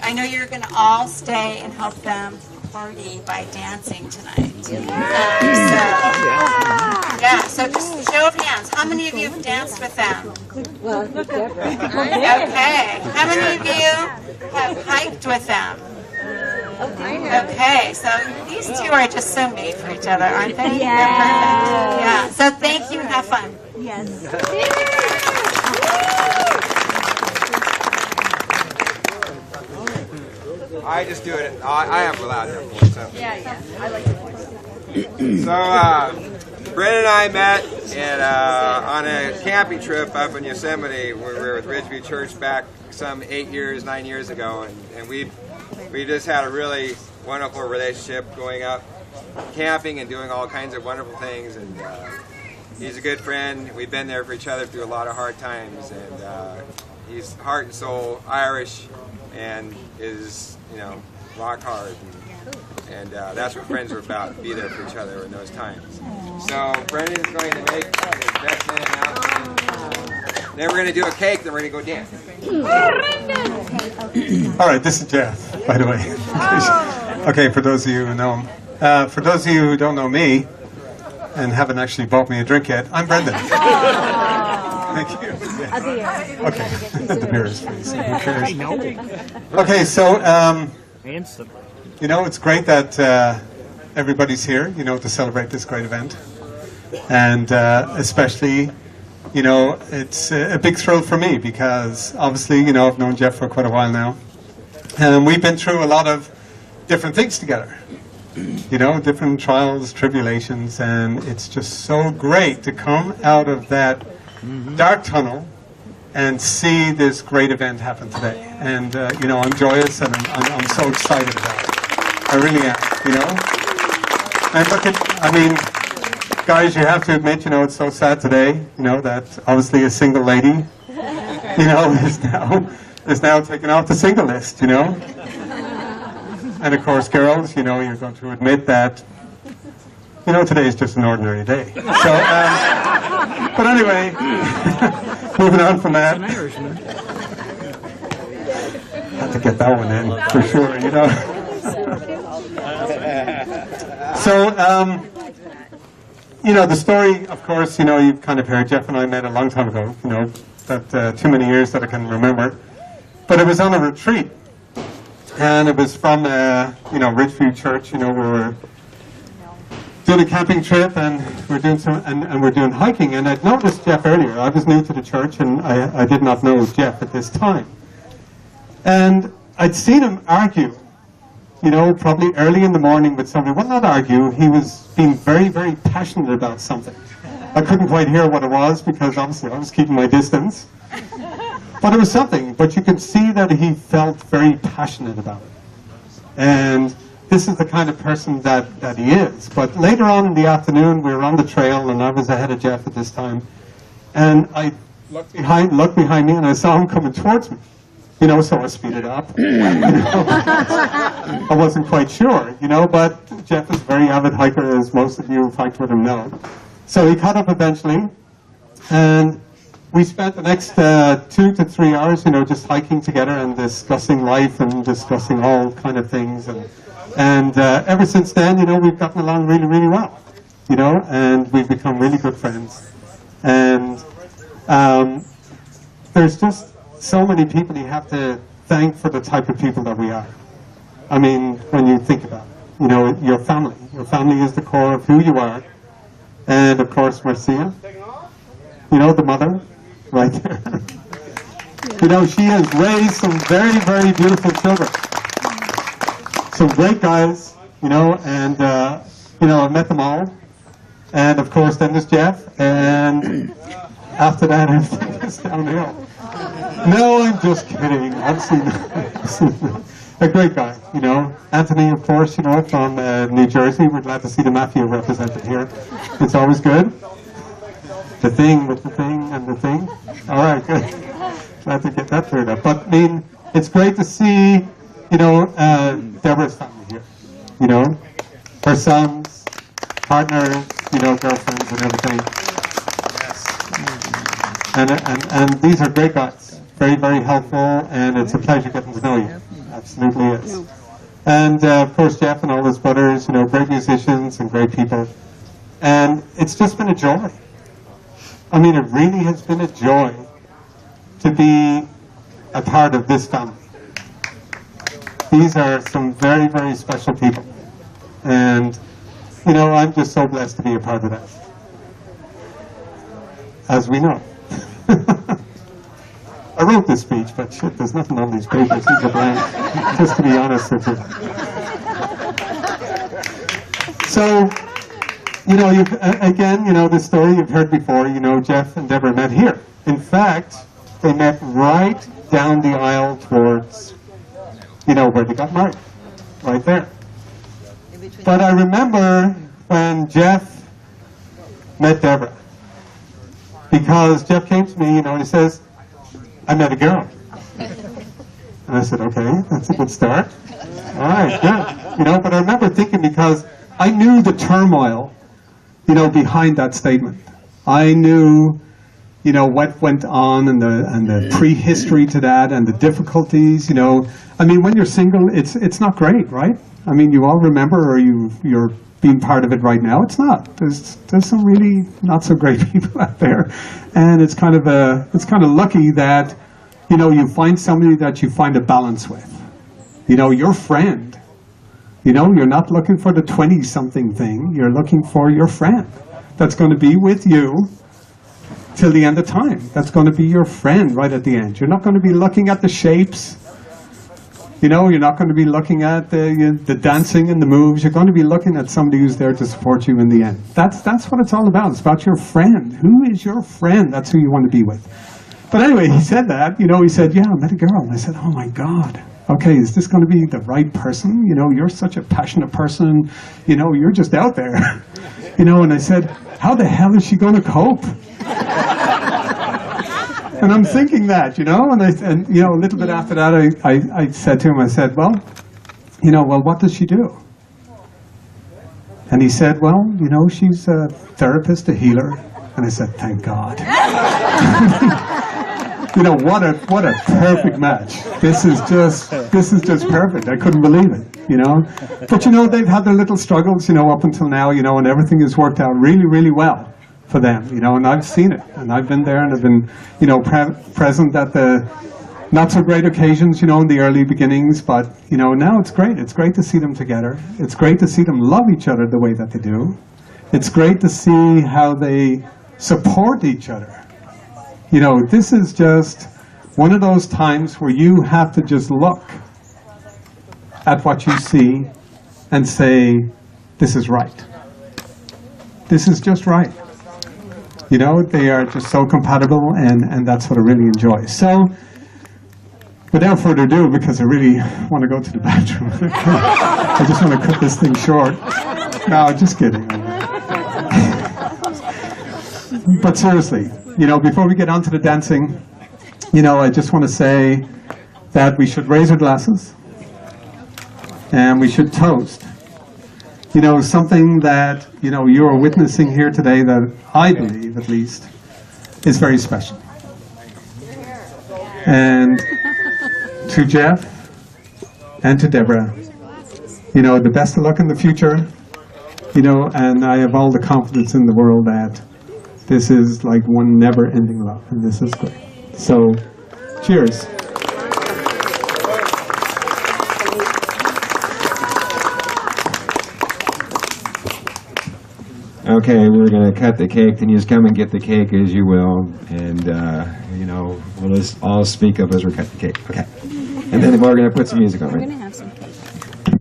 I know you're going to all stay and help them party by dancing tonight. So just show of hands. How many of you have danced with them? Okay. How many of you have hiked with them? Okay, so these two are just so made for each other, aren't they? Yeah. They're perfect. Yeah. So thank you and have fun. Yes. I just do it. I am allowed to. So. Yeah. I like it. So, Brent and I met on a camping trip up in Yosemite. We were with Ridgeview Church back some 9 years ago, and we just had a really wonderful relationship going up camping and doing all kinds of wonderful things. And he's a good friend. We've been there for each other through a lot of hard times. And he's heart and soul Irish and is, rock hard. And that's what friends are about, be there for each other in those times. So Brendan is going to make his best man announcement. Then we're going to do a cake, then we're going to go dance. All right, this is Jeff, by the way. Okay, for those of you who know him. For those of you who don't know me and haven't actually bought me a drink yet, I'm Brendan. Thank you. Okay, the beers, please. Okay, so, it's great that everybody's here, to celebrate this great event. And especially, it's a big thrill for me because obviously, I've known Jeff for quite a while now. And we've been through a lot of different things together. Different trials, tribulations, and it's just so great to come out of that dark tunnel and see this great event happen today. And, I'm joyous and I'm so excited about it. I really am, And look at, guys, you have to admit, it's so sad today, that obviously a single lady, is now taken off the single list, And of course, girls, you're going to admit that, today is just an ordinary day. So, but anyway, moving on from that. Had to get that one in, for sure, So, the story, of course, you've kind of heard. Jeff and I met a long time ago, that too many years that I can remember. But it was on a retreat. And it was from, Ridgeview Church, we were doing a camping trip and we're doing we're doing hiking. And I'd noticed Jeff earlier. I was new to the church and I did not know Jeff at this time. And I'd seen him argue, probably early in the morning with somebody. Well, not argue. He was being very, very passionate about something. I couldn't quite hear what it was because obviously I was keeping my distance. But it was something. But you could see that he felt very passionate about it. And this is the kind of person that he is. But later on in the afternoon, we were on the trail, and I was ahead of Jeff at this time. And I looked behind me, and I saw him coming towards me. So I speeded up. I wasn't quite sure, but Jeff is a very avid hiker, as most of you who've hiked with him know. So he caught up eventually, and we spent the next 2 to 3 hours, just hiking together and discussing life and discussing all kind of things. And ever since then, we've gotten along really, really well, and we've become really good friends. And there's just so many people you have to thank for the type of people that we are. I mean, when you think about it, your family. Your family is the core of who you are. And of course, Marcia, the mother, right there. She has raised some very, very beautiful children. Some great guys, and, I met them all. And of course, then there's Jeff. And after that, everything is downhill. No, I'm just kidding. Absolutely not. A great guy, Anthony, of course, from New Jersey. We're glad to see the Mafia represented here. It's always good. The thing with the thing and the thing. All right, good. Glad to get that cleared up. But, it's great to see, Deborah's family here. Her sons, partners, girlfriends and everything. And these are great guys. Very, very helpful, and it's a pleasure getting to know you. absolutely is. And of course, Jeff and all his brothers, great musicians and great people. And it's just been a joy. I mean, it really has been a joy to be a part of this family. These are some very, very special people. And, I'm just so blessed to be a part of that. As we know. I wrote this speech, but shit, there's nothing on these papers. These are blank, just to be honest with you. So, this story you've heard before, Jeff and Deborah met here. In fact, they met right down the aisle towards, where they got married. Right there. But I remember when Jeff met Deborah. Because Jeff came to me, he says, I met a girl. And I said, okay, that's a good start. All right, good. But I remember thinking, because I knew the turmoil, behind that statement. I knew, what went on and the prehistory to that and the difficulties, I mean, when you're single, it's not great, right? I mean, you all remember, or you're being part of it right now. It's not. There's some really not so great people out there, and it's kind of lucky that you find somebody that you find a balance with. Your friend. You're not looking for the 20-something thing. You're looking for your friend that's going to be with you till the end of time. That's going to be your friend right at the end. You're not going to be looking at the shapes. You're not going to be looking at the dancing and the moves. You're going to be looking at somebody who's there to support you in the end. That's what it's all about. It's about your friend. Who is your friend? That's who you want to be with. But anyway, he said that. He said, yeah, I met a girl. And I said, oh my God. Okay, is this going to be the right person? You're such a passionate person. You're just out there. And I said, how the hell is she going to cope? And I'm thinking that, and a little bit after that, I said to him, I said, well, what does she do? And he said, well, she's a therapist, a healer. And I said, thank God. What a perfect match. This is just perfect. I couldn't believe it, But, they've had their little struggles, up until now, and everything has worked out really, really well for them, and I've seen it, and I've been there, and I've been, present at the not so great occasions, in the early beginnings, but, now it's great. It's great to see them together. It's great to see them love each other the way that they do. It's great to see how they support each other. This is just one of those times where you have to just look at what you see and say, this is right. This is just right. They are just so compatible, and that's what I really enjoy. So, without further ado, because I really want to go to the bathroom, I just want to cut this thing short. No, just kidding. But seriously, before we get on to the dancing, I just want to say that we should raise our glasses, and we should toast. Something that, you're witnessing here today that I believe, at least, is very special. And to Jeff and to Deborah, the best of luck in the future, and I have all the confidence in the world that this is like one never-ending love, and this is great. So, cheers. Okay, we're going to cut the cake, then you just come and get the cake as you will, and, we'll just all speak up as we cut the cake, okay? And then we're going to put some music on it. We're going to have some